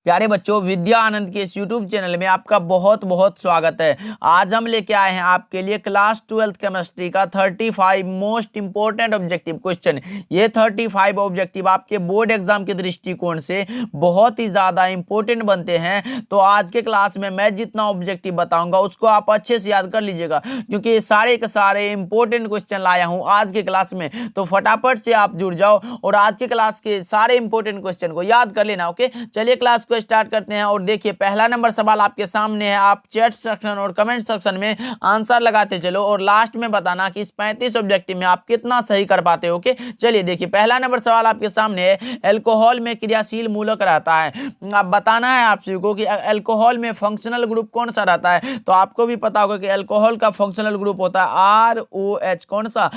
प्यारे बच्चों, विद्या आनंद के इस YouTube चैनल में आपका बहुत बहुत स्वागत है। आज हम लेके आए हैं आपके लिए क्लास 12th केमिस्ट्री का 35 मोस्ट इंपोर्टेंट ऑब्जेक्टिव क्वेश्चन। ये 35 ऑब्जेक्टिव आपके बोर्ड एग्जाम के दृष्टिकोण से बहुत ही ज्यादा इंपॉर्टेंट बनते हैं। तो आज के क्लास में मैं जितना ऑब्जेक्टिव बताऊंगा उसको आप अच्छे से याद कर लीजिएगा, क्योंकि ये सारे के सारे इंपॉर्टेंट क्वेश्चन लाया हूँ आज के क्लास में। तो फटाफट से आप जुड़ जाओ और आज के क्लास के सारे इंपॉर्टेंट क्वेश्चन को याद कर लेना। ओके, चलिए क्लास को स्टार्ट करते हैं। और देखिए, पहला नंबर सवाल आपके सामने है। आप चैट सेक्शन और कमेंट सेक्शन में आंसर लगाते चलो और लास्ट में बताना कि इस 35 ऑब्जेक्टिव में आप कितना सही कर पाते हो। ओके, चलिए देखिए, पहला नंबर सवाल आपके सामने है। अल्कोहल में क्रियाशील मूलक रहता है। अब बताना है आप सभी को कि अल्कोहल में फंक्शनल ग्रुप कौन सा रहता है। तो आपको भी पता होगा कि अल्कोहल का फंक्शनल ग्रुप होता है ROH। कौन सा?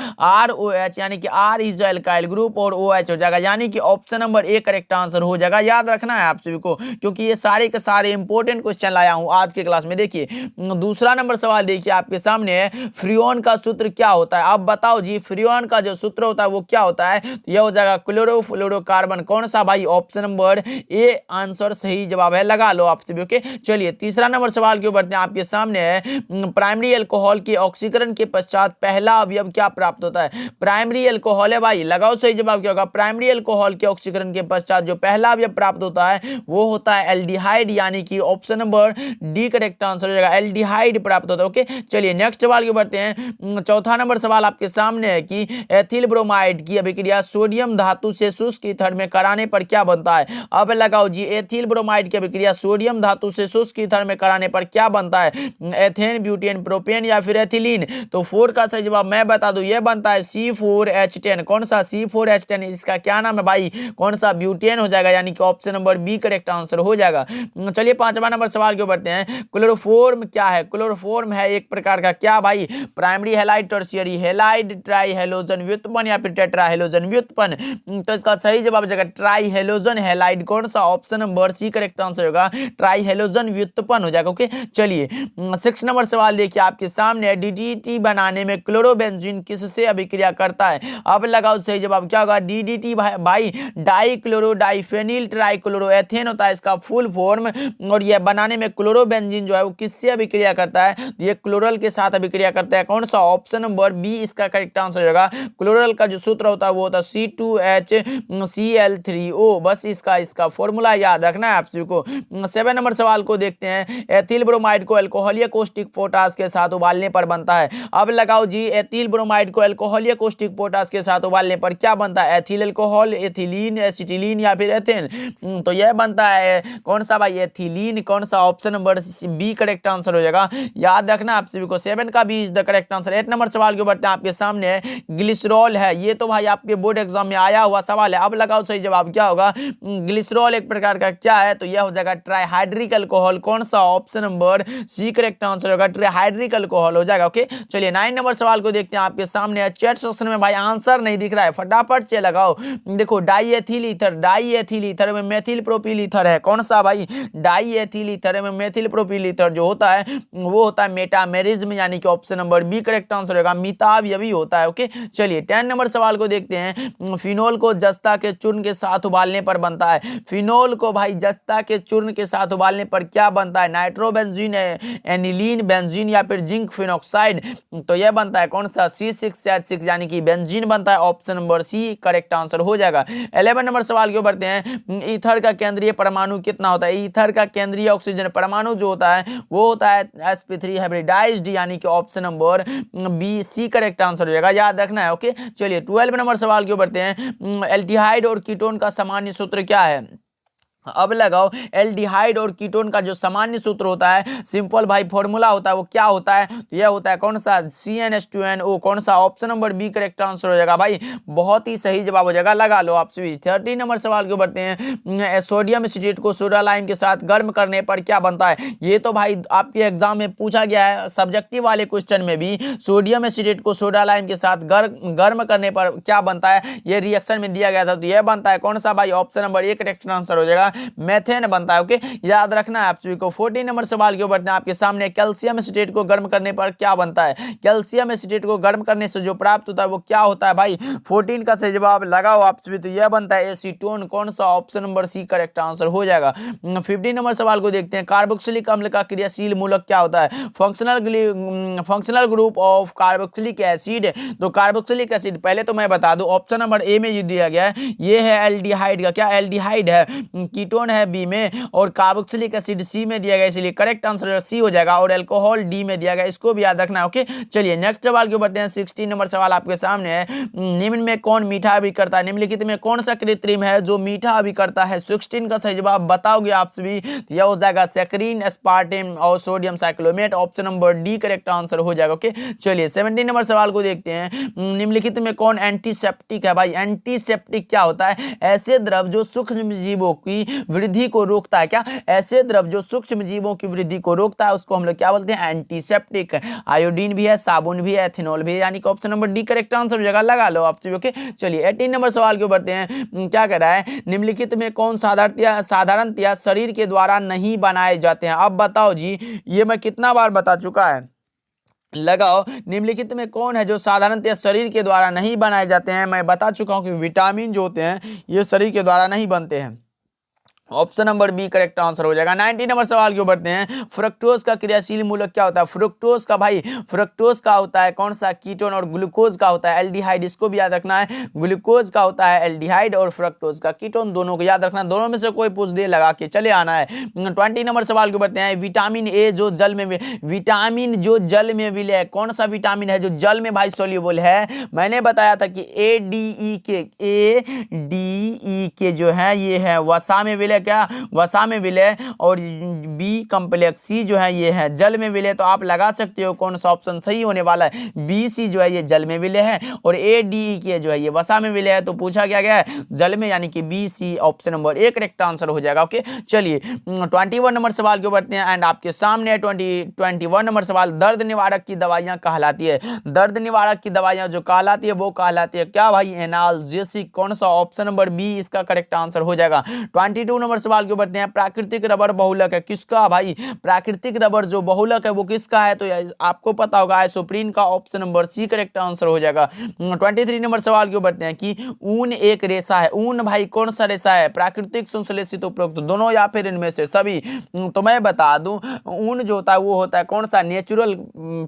ROH, यानी कि R इज अल्काइल ग्रुप और OH हो जाएगा, यानी कि option number A correct answer हो जाएगा। याद रखना है आप सभी को, क्योंकि ये सारे के सारे इंपॉर्टेंट क्वेश्चन लाया हूं आज के क्लास में। देखिए, दूसरा नंबर सवाल देखिए आपके सामने है। फ्रियोन का सूत्र क्या होता है? अब बताओ जी, फ्रियोन का जो सूत्र होता है वो क्या होता है? तो यह हो जाएगा क्लोरोफ्लोरोकार्बन। कौन सा भाई? ऑप्शन नंबर ए आंसर सही जवाब है, लगा लो आप सभी। ओके, चलिए तीसरा नंबर सवाल के ऊपर आपके सामने है। प्राइमरी अल्कोहल के ऑक्सीकरण के पश्चात पहला अवयव क्या प्राप्त होता है? प्राइमरी अल्कोहल है भाई, लगाओ सही जवाब क्या होगा। प्राइमरी अल्कोहल के ऑक्सीकरण के पश्चात जो पहला अवयव प्राप्त होता है वो होता है एल्डिहाइड, यानी कि option number D correct answer हो जाएगा। एल्डिहाइड प्राप्त होता है। ओके, चलिए नेक्स्ट सवाल को बढ़ते हैं। चौथा नंबर सवाल आपके सामने है कि एथिल ब्रोमाइड की अभिक्रिया सोडियम धातु से शुष्क ईथर में कराने पर क्या बनता है? अब लगाओ जी, एथिल ब्रोमाइड की अभिक्रिया सोडियम धातु से शुष्क ईथर में कराने पर क्या बनता है? एथेन, ब्यूटेन, प्रोपेन या फिर एथिलीन? तो 4 का सही जवाब मैं बता दूं, यह बनता है C4H10। कौन सा? C4H10। इसका क्या नाम है भाई? कौन सा? ब्यूटेन हो जाएगा, यानी कि option number B correct answer हो जाएगा। चलिए पांचवा नंबर सवाल के बढ़ते हैं। क्लोरोफॉर्म क्या है? क्लोरोफॉर्म है एक प्रकार का क्या भाई? Primary halide, tertiary halide, try halogen व्युत्पन्न या फिर टेट्रा हैलोजन व्युत्पन्न? तो इसका सही जवाब जाएगा ट्राई हैलोजन हैलाइड। कौन सा? Option number C correct answer होगा, ट्राई हैलोजन व्युत्पन्न हो जाएगा। ओके, चलिए 6 नंबर सवाल देखिए आपके सामने। DDT बनाने में क्लोरोबेंजीन किससे अभिक्रिया करता है? अब लगाओ सही जवाब क्या होगा। DDT भाई die chloro diphenyl trichloro ethane होता है इसका फुल फॉर्म, और यह बनाने में क्लोरोबेंजीन जो है वो किससे अभिक्रिया करता है? ये क्लोरल के साथ अभिक्रिया करता है। कौन सा? ऑप्शन नंबर बी इसका करेक्ट आंसर होगा। क्लोरल का जो सूत्र होता है वो होता है C2HCl3O। बस इसका फॉर्मूला याद रखना है आप सभी को। 7 नंबर सवाल को देखते हैं। एथिल ब्रोमाइड को अल्कोहलीय कौस्टिक पोटास के साथ उबालने पर बनता है। अब लगाओ जी, एथिल ब्रोमाइड को अल्कोहलीय कौस्टिक पोटास के साथ उबालने पर क्या बनता है? एथिल अल्कोहल, एथिलीन, एसिटिलीन या फिर एथेन? तो यह बनता है कौन सा भाई? एथिलीन। कौन सा? Option number B correct answer हो जाएगा। याद रखना आप सभी को, 7 का B is the correct answer. 8 number सवाल के बढ़ते हैं आपके सामने। ग्लिसरॉल है, ये तो भाई आपके बोर्ड एग्जाम में आया हुआ सवाल है। अब लगाओ सही जवाब क्या होगा। ग्लिसरॉल एक प्रकार का क्या है? तो यह हो जाएगा ट्राइहाइड्रिक अल्कोहल। कौन सा? Option number C correct answer होगा, ट्राइहाइड्रिक अल्कोहल हो जाएगा। ओके, चलिए 9 नंबर सवाल को देखते हैं आपके सामने। चैट सेक्शन में भाई आंसर नहीं दिख रहा है, फटाफट से लगाओ। देखो, डाईएथिल ईथर, डाईएथिल ईथर में मेथिल प्रोपिल ईथर है। कौन सा भाई? डाईएथिल ईथर में मेथिल प्रोपिल ईथर जो होता है वो होता है मेटामेरिज्म, यानी कि option number B correct answer होगा, मितावयवी होता है। ओके, चलिए 10 नंबर सवाल को देखते हैं। फिनोल को जस्ता के चूर्ण के साथ उबालने पर बनता है। फिनोल को भाई जस्ता के चूर्ण के साथ उबालने पर क्या बनता है? नाइट्रोबेंजीन, एनिलीन, बेंजीन या फिर जिंक फिनॉक्साइड? तो यह बनता है कौन सा? C6H6, यानी कि बेंजीन बनता है। Option number C correct answer हो जाएगा। 11 नंबर सवाल के बढ़ते हैं। ईथर का केंद्रीय परमाणु कितना होता है? ईथर का केंद्रीय ऑक्सीजन परमाणु जो होता है वो होता है sp3 हाइब्रिडाइज्ड, यानी कि option number B C correct answer हो जाएगा। याद रखना है। ओके, चलिए 12 नंबर सवाल के बढ़ते हैं। एल्डिहाइड और कीटोन का सामान्य सूत्र क्या है? अब लगाओ, एल्डिहाइड और कीटोन का जो सामान्य सूत्र होता है, सिंपल भाई फॉर्मूला होता है, वो क्या होता है? तो यह होता है कौन सा? CnH2nO। कौन सा? Option number B correct answer हो जाएगा भाई, बहुत ही सही जवाब हो जाएगा, लगा लो आप सभी। 13 नंबर सवाल को बढ़ते हैं। सोडियम एसिटेट को सोडा लाइम के साथ गर्म करने पर क्या बनता है? ये तो भाई आपके एग्जाम में पूछा गया है, सब्जेक्टिव वाले क्वेश्चन में भी। सोडियम एसिटेट को सोडा लाइम के साथ गर्म करने पर क्या बनता है, ये रिएक्शन में दिया गया था। तो यह बनता है कौन सा भाई? Option number A correct answer हो जाएगा, मेथेन बनता है। ओके, याद रखना है आप सभी को। 14 नंबर सवाल के ऊपर आपके सामने कैल्शियम एसीटेट को गर्म करने पर क्या बनता है। कैल्शियम एसीटेट को गर्म करने से जो प्राप्त होता है वो क्या होता है भाई। 14 का सही जवाब लगाओ आप सभी, तो यह बनता है एसीटोन। कौन सा, option number C correct answer हो जाएगा। 15 नंबर सवाल को देखते हैं। कार्बोक्सिलिक अम्ल का क्रियाशील मूलक क्या होता है। Functional group of carboxylic acid. तो कार्बोक्सिलिक एसिड पहले तो मैं बता दूं, ऑप्शन नंबर ए में जो दिया गया है ये है एल्डिहाइड का, क्या एल्डिहाइड है, कीटोन है बी में, और कार्बोक्सिलिक एसिड सी में दिया गया, इसलिए करेक्ट आंसर सी हो जाएगा। और अल्कोहल डी में दिया गया, इसको भी याद रखना है। ओके, चलिए नेक्स्ट सवाल के बढ़ते हैं। 16 नंबर सवाल आपके सामने है। निम्न में कौन मीठा अभिकर्ता है। निम्नलिखित में कौन सा कृत्रिम है जो मीठा अभिकर्ता है। 16 का सही जवाब बताओगे आप सभी, तो यह हो जाएगा सेक्रीन, एस्पार्टेम और sodium cyclamate. Option number D correct answer हो जाएगा। ओके, चलिए 17 नंबर सवाल को देखते हैं। निम्नलिखित में कौन एंटीसेप्टिक है भाई। एंटीसेप्टिक क्या होता है। ऐसे द्रव जो सूक्ष्म जीवों की वृद्धि को रोकता है। क्या, ऐसे द्रव जो सूक्ष्म जीवों की वृद्धि को रोकता है उसको हम लोग क्या बोलते हैं, एंटीसेप्टिक। आयोडीन भी है, साबुन भी है, एथेनॉल भी है, यानी कि option number D correct answer हो जाएगा। लगा लो आप सभी। ओके, चलिए 18 नंबर सवाल के बढ़ते हैं। क्या कह रहा है, निम्नलिखित में कौन साधारणतया शरीर के द्वारा नहीं बनाए जाते हैं। अब बताओ जी, ये मैं कितना बार बता चुका है, लगाओ। निम्नलिखित में कौन है जो साधारणतः शरीर के द्वारा नहीं बनाए जाते हैं। मैं बता चुका हूं कि विटामिन जो होते हैं ये शरीर के द्वारा नहीं बनते हैं। Option number B correct answer हो जाएगा। 19 नंबर सवाल क्यों बढ़ते हैं। फ्रक्टोज का क्रियाशील मूलक क्या होता है। फ्रुक्टोज का भाई, फ्रक्टोज का होता है कौन सा, कीटोन, और ग्लूकोज का होता है एल्डिहाइड। इसको भी याद रखना है। ग्लूकोज का होता है एल्डिहाइड और फ्रक्टोज का कीटोन, दोनों को याद रखना। दोनों में से कोई पूछ दे, लगा के चले आना है। 20 नंबर सवाल क्यों बढ़ते हैं। विटामिन ए जो जल में, विटामिन जो जल में विलय है, कौन सा विटामिन है जो जल में भाई सोल्यूबल है। मैंने बताया था कि ए डी ई के जो है ये है वसा में विलय, क्या वसा में विलय, और बी कॉम्प्लेक्स सी जो है ये है जल में विलय। तो आप लगा सकते हो कौन सा ऑप्शन सही होने वाला है। बी सी जो है ये जल में विलय है, और ए डी के जो है ये वसा में विलय है। तो पूछा क्या गया है, जल में, यानी कि B C option number A correct answer हो जाएगा। ओके, चलिए 21 नंबर सवाल के बढ़ते हैं। एंड आपके सामने 21 नंबर सवाल। दर्द निवारक की दवाइयां कहलाती है। दर्द निवारक की दवाइयां जो कहलाती है वो कहलाती है क्या भाई, एनाल्जेसिक। कौन सा, ऑप्शन नंबर बी इसका करेक्ट आंसर हो जाएगा। 22 नंबर सवाल के बढ़ते हैं। प्राकृतिक रबर बहुलक है किसका भाई। प्राकृतिक रबर जो बहुलक है वो किसका है, तो आपको पता होगा आइसोप्रीन का। Option number C correct answer हो जाएगा। 23 नंबर सवाल के बढ़ते हैं कि ऊन एक रेशा है। ऊन भाई कौन सा रेशा है, प्राकृतिक, संश्लेषित, उपरोक्त दोनों या फिर इनमें से सभी। तो मैं बता दूं, ऊन जो होता है वो होता है कौन सा, नेचुरल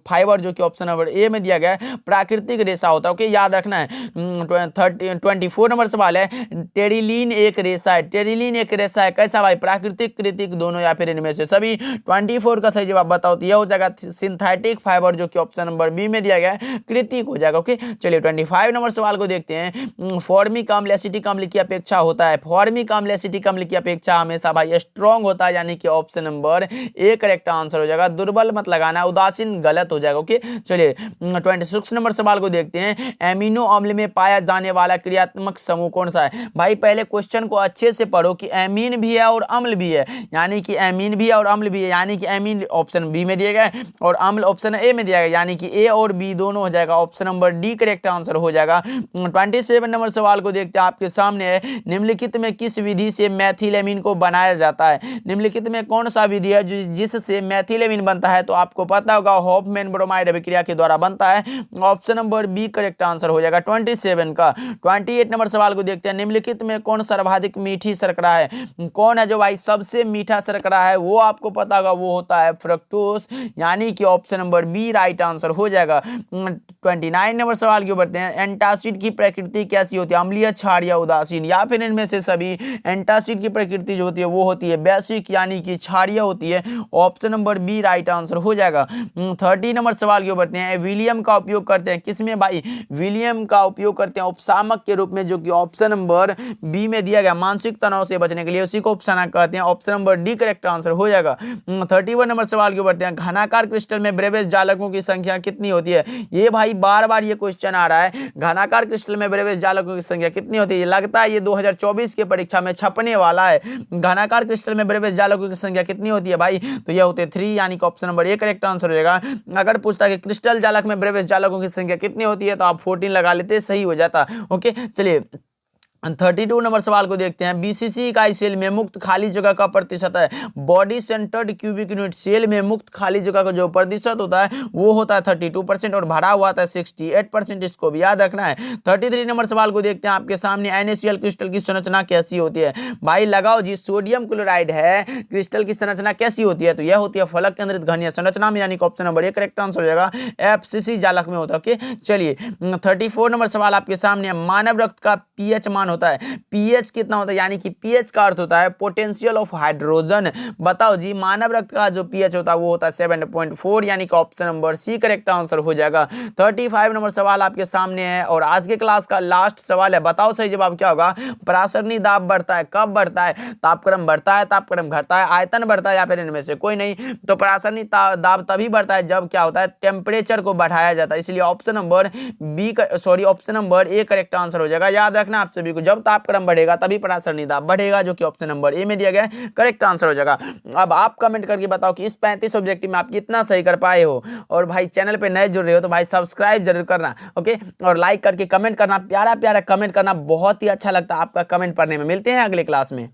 फाइबर, जो कि ऑप्शन नंबर ए में दिया गया है, प्राकृतिक रेशा होता है। ओके, याद रखना है। 24 नंबर सवाल है। टेरिलीन एक रेशा है। टेरिलीन एक रेशा है कैसा भाई, प्राकृतिक, कृत्रिक दोनों या फिर इनमें से सभी। 24 का सही जवाब बताओ, तो यह हो जाएगा सिंथेटिक फाइबर, जो कि ऑप्शन नंबर बी में दिया गया है, कृत्रिक हो जाएगा। ओके, चलिए 25 नंबर सवाल को देखते हैं। फॉर्मिक अम्ल एसिटिक अम्ल की अपेक्षा होता है। फॉर्मिक अम्ल एसिटिक अम्ल की अपेक्षा हमेशा भाई स्ट्रॉन्ग होता है, यानी कि option number A correct answer हो जाएगा। दुर्बल मत लगाना, उदासीन गलत हो जाएगा। ओके, चलिए 26 नंबर सवाल को देखते हैं। एमिनो अम्ल में पाया जाने वाला क्रियात्मक समूह कौन सा है। भाई पहले क्वेश्चन को अच्छे से पढ़ो कि एमीन भी है और अम्ल भी है, यानी कि एमीन भी है और अम्ल भी है, यानी कि एमीन ऑप्शन बी में दिया गया है और अम्ल ऑप्शन ए में दिया गया, यानी कि ए और बी दोनों हो जाएगा। Option number D correct answer हो जाएगा। 27 नंबर सवाल को देखते हैं, आपके सामने है। निम्नलिखित में किस विधि से मैथिलेमीन को बनाया जाता है। निम्नलिखित में कौन सा विधि है जिससे मैथिलेमीन बनता है, तो आपको पता होगा हॉफमैन ब्रोमाइड अभिक्रिया के द्वारा बनता है। Option number B correct answer हो जाएगा 27 का। 28 नंबर सवाल को देखते हैं। निम्नलिखित में कौन सर्वाधिक मीठी शर्करा है। कौन है जो भाई सबसे मीठा शर्करा है, वो आपको पता होगा, वो होता है फ्रक्टोज, यानी कि option number B right answer हो जाएगा। 29 नंबर सवाल क्यों बढ़ते हैं। एंटासिड की प्रकृति कैसी होती है, अम्लीय, क्षारीय, उदासीन, या फिर इनमें से सभी। एंटासिड की प्रकृति जो होती है वो होती है बेसिक, यानी कि क्षारीय होती है। Option number B right answer हो जाएगा। 30 नंबर सवाल क्यों बढ़ते हैं। विलियम का उपयोग करते हैं किसमें भाई, विलियम का उपयोग करते हैं उपशामक के रूप में, जो कि ऑप्शन नंबर बी में दिया गया, मानसिक तनाव से बचने के लिए उसी को उपशामक कहते हैं। Option number D correct answer हो जाएगा। 31 नंबर सवाल क्यों बढ़ते हैं। घनाकार क्रिस्टल में ब्रेवेज जालकों की संख्या कितनी होती है। ये भाई बार बार ये क्वेश्चन आ रहा है, घनाकार क्रिस्टल में ब्रेवेज जालकों की संख्या कितनी होती है। लगता है ये 2024 के परीक्षा में छपने वाला है। घनाकार क्रिस्टल में ब्रेवेज जालकों की संख्या कितनी होती है भाई, तो ये होते 3, यानी कि option number A correct answer हो जाएगा। अगर पूछता है कि क्रिस्टल जालक में ब्रेवेज जालकों की संख्या कितनी होती है, तो आप 14 लगा लेते, सही हो जाता। ओके, चलिए 32 नंबर सवाल को देखते हैं। बीसीसी इकाई सेल में मुक्त खाली जगह का प्रतिशत है। Body centred cubic unit cell में मुक्त खाली जगह का जो प्रतिशत होता है वो होता है 32% और भरा हुआ था 68%। इसको भी याद रखना है। 33 नंबर सवाल को देखते हैं। आपके सामने NaCl क्रिस्टल की संरचना कैसी होती है? भाई लगाओ जी, सोडियम क्लोराइड है, क्रिस्टल की संरचना कैसी होती है? तो यह होती है फलक केंद्रित घनीय संरचना में, यानी कि ऑप्शन नंबर 1 करेक्ट आंसर हो जाएगा। FCC जालक में होता है। ओके, चलिए 34 नंबर सवाल आपके सामने। मानव रक्त का पीएच मान होता है, पीएच कितना होता है? यानी कि पीएच का अर्थ होता है पोटेंशियल ऑफ हाइड्रोजन। बताओ जी, मानव रक्त का जो पीएच होता है वो होता है 7.4, यानी कि option number C correct answer हो जाएगा। 35 नंबर सवाल आपके सामने है और आज के क्लास का लास्ट सवाल है। बताओ सही जवाब क्या होगा? परासरणी दाब बढ़ता है, कब बढ़ता है? तापक्रम बढ़ता है, तापक्रम घटता है, आयतन बढ़ता है, या फिर इनमें से कोई नहीं? तो परासरणी दाब तभी बढ़ता है जब क्या होता है? टेम्परेचर को बढ़ाया जाता है। इसलिए option number option number A correct answer हो जाएगा। याद रखना आप सभी को, जब तापक्रम बढ़ेगा तभी परासरणी दाब बढ़ेगा, जो कि ऑप्शन नंबर ए में दिया गया है, करेक्ट आंसर हो जाएगा। अब आप कमेंट करके बताओ कि इस 35 ऑब्जेक्टिव में आप कितना सही कर पाए हो। और भाई चैनल पे नए जुड़ रहे हो तो भाई सब्सक्राइब जरूर करना, ओके, और लाइक करके कमेंट करना, प्यारा प्यारा कमेंट करना, बहुत ही अच्छा लगता है आपका कमेंट पढ़ने में। मिलते हैं अगले क्लास में।